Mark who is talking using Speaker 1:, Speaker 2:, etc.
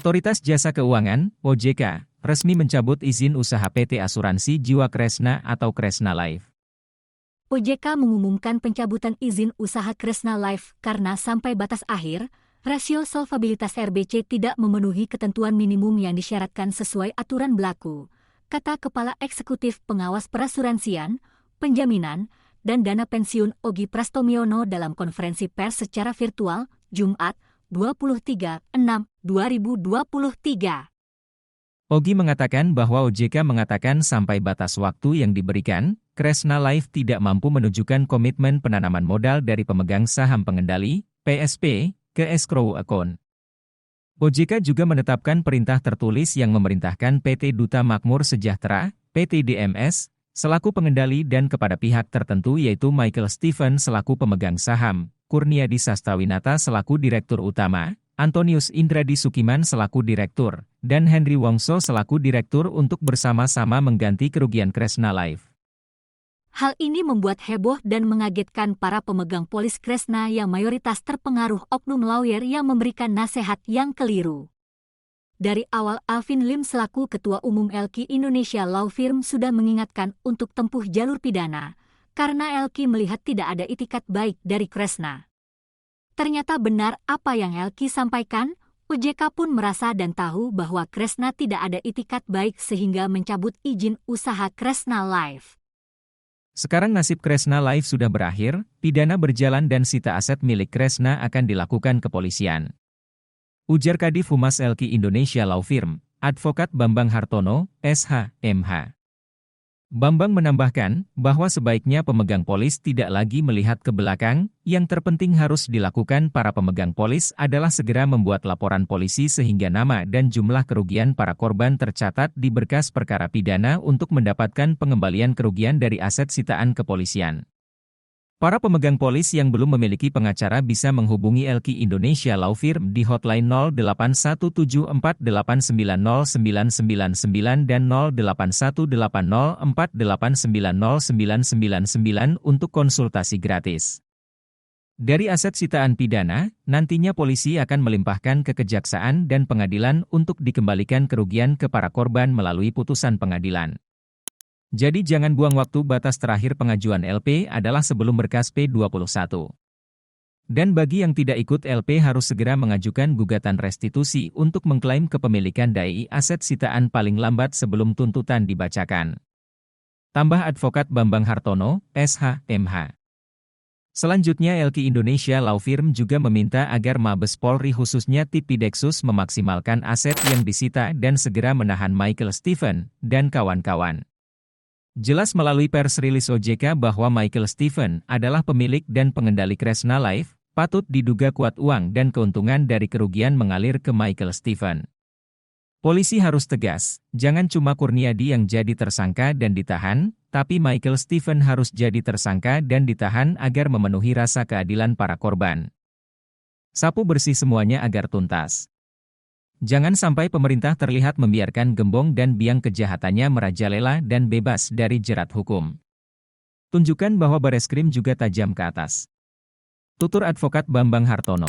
Speaker 1: Otoritas Jasa Keuangan, OJK, resmi mencabut izin usaha PT Asuransi Jiwa Kresna atau Kresna Life.
Speaker 2: OJK mengumumkan pencabutan izin usaha Kresna Life karena sampai batas akhir, rasio solvabilitas RBC tidak memenuhi ketentuan minimum yang disyaratkan sesuai aturan berlaku, kata Kepala Eksekutif Pengawas Perasuransian, Penjaminan, dan Dana Pensiun Ogi Prastomiono dalam konferensi pers secara virtual, Jumat, 23/6/2023.
Speaker 1: Ogi mengatakan bahwa OJK mengatakan sampai batas waktu yang diberikan, Kresna Life tidak mampu menunjukkan komitmen penanaman modal dari pemegang saham pengendali, PSP, ke escrow account. OJK juga menetapkan perintah tertulis yang memerintahkan PT Duta Makmur Sejahtera, PT DMS, selaku pengendali dan kepada pihak tertentu yaitu Michael Stephen selaku pemegang saham, Kurniadi Sastawinata selaku Direktur Utama, Antonius Indradi Sukiman selaku Direktur, dan Henry Wongso selaku Direktur untuk bersama-sama mengganti kerugian Kresna Life.
Speaker 2: Hal ini membuat heboh dan mengagetkan para pemegang polis Kresna yang mayoritas terpengaruh oknum lawyer yang memberikan nasihat yang keliru. Dari awal Alvin Lim selaku Ketua Umum LQ Indonesia Law Firm sudah mengingatkan untuk tempuh jalur pidana, karena LQ melihat tidak ada itikat baik dari Kresna. Ternyata benar apa yang LQ sampaikan, OJK pun merasa dan tahu bahwa Kresna tidak ada itikat baik sehingga mencabut izin usaha Kresna Life.
Speaker 1: Sekarang nasib Kresna Life sudah berakhir, pidana berjalan dan sita aset milik Kresna akan dilakukan kepolisian. Ujar Kadif Humas LQ Indonesia Law Firm, Advokat Bambang Hartono, SH, MH. Bambang menambahkan bahwa sebaiknya pemegang polis tidak lagi melihat ke belakang, yang terpenting harus dilakukan para pemegang polis adalah segera membuat laporan polisi sehingga nama dan jumlah kerugian para korban tercatat di berkas perkara pidana untuk mendapatkan pengembalian kerugian dari aset sitaan kepolisian. Para pemegang polis yang belum memiliki pengacara bisa menghubungi LQ Indonesia Law Firm di hotline 081748909999 dan 081804890999 untuk konsultasi gratis. Dari aset sitaan pidana, nantinya polisi akan melimpahkan ke kejaksaan dan pengadilan untuk dikembalikan kerugian ke para korban melalui putusan pengadilan. Jadi jangan buang waktu, batas terakhir pengajuan LP adalah sebelum berkas P21. Dan bagi yang tidak ikut LP harus segera mengajukan gugatan restitusi untuk mengklaim kepemilikan DAI aset sitaan paling lambat sebelum tuntutan dibacakan. Tambah Advokat Bambang Hartono, SH, MH. Selanjutnya LQ Indonesia Law Firm juga meminta agar Mabes Polri khususnya Tipideksus memaksimalkan aset yang disita dan segera menahan Michael Stephen dan kawan-kawan. Jelas melalui pers rilis OJK bahwa Michael Stephen adalah pemilik dan pengendali Kresna Life, patut diduga kuat uang dan keuntungan dari kerugian mengalir ke Michael Stephen. Polisi harus tegas, jangan cuma Kurniadi yang jadi tersangka dan ditahan, tapi Michael Stephen harus jadi tersangka dan ditahan agar memenuhi rasa keadilan para korban. Sapu bersih semuanya agar tuntas. Jangan sampai pemerintah terlihat membiarkan gembong dan biang kejahatannya merajalela dan bebas dari jerat hukum. Tunjukkan bahwa Bareskrim juga tajam ke atas. Tutur Advokat Bambang Hartono.